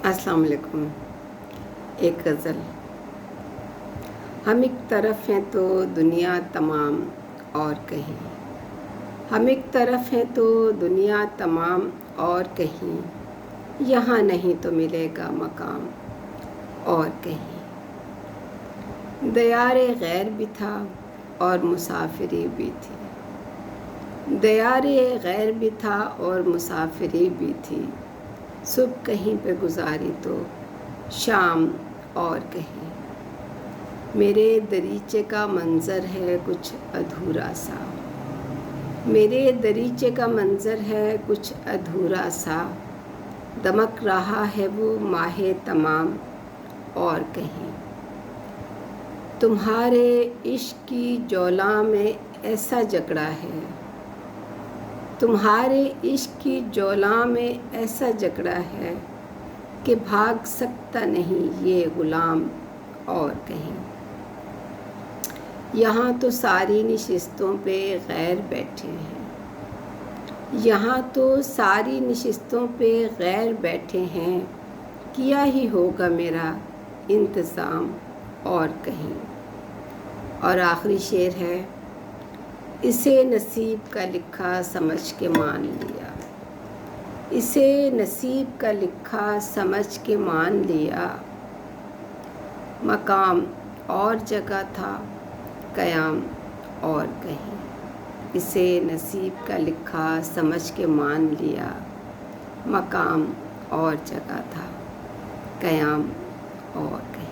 अस्सलाम वालेकुम। एक गज़ल। हम एक तरफ हैं तो दुनिया तमाम और कहीं, हम एक तरफ हैं तो दुनिया तमाम और कहीं, यहाँ नहीं तो मिलेगा मकाम और कहीं। दयारे गैर भी था और मुसाफिरी भी थी, दयारे गैर भी था और मुसाफिरी भी थी। सुबह कहीं पे गुजारी तो शाम और कहीं। मेरे दरीचे का मंज़र है कुछ अधूरा सा, मेरे दरीचे का मंज़र है कुछ अधूरा सा। दमक रहा है वो माहे तमाम और कहीं। तुम्हारे इश्क की जौला में ऐसा जकड़ा है, तुम्हारे इश्क की जौला में ऐसा जकड़ा है कि भाग सकता नहीं ये गुलाम और कहीं। यहाँ तो सारी नशिस्तों पे गैर बैठे हैं, यहाँ तो सारी नशिस्तों पे गैर बैठे हैं। किया ही होगा मेरा इंतज़ाम और कहीं। और आखिरी शेर है, इसे नसीब का लिखा समझ के मान लिया, इसे नसीब का लिखा समझ के मान लिया। मकाम और जगह था क़याम और कहीं, इसे नसीब का लिखा समझ के मान लिया। मकाम और जगह था क़याम और कहीं।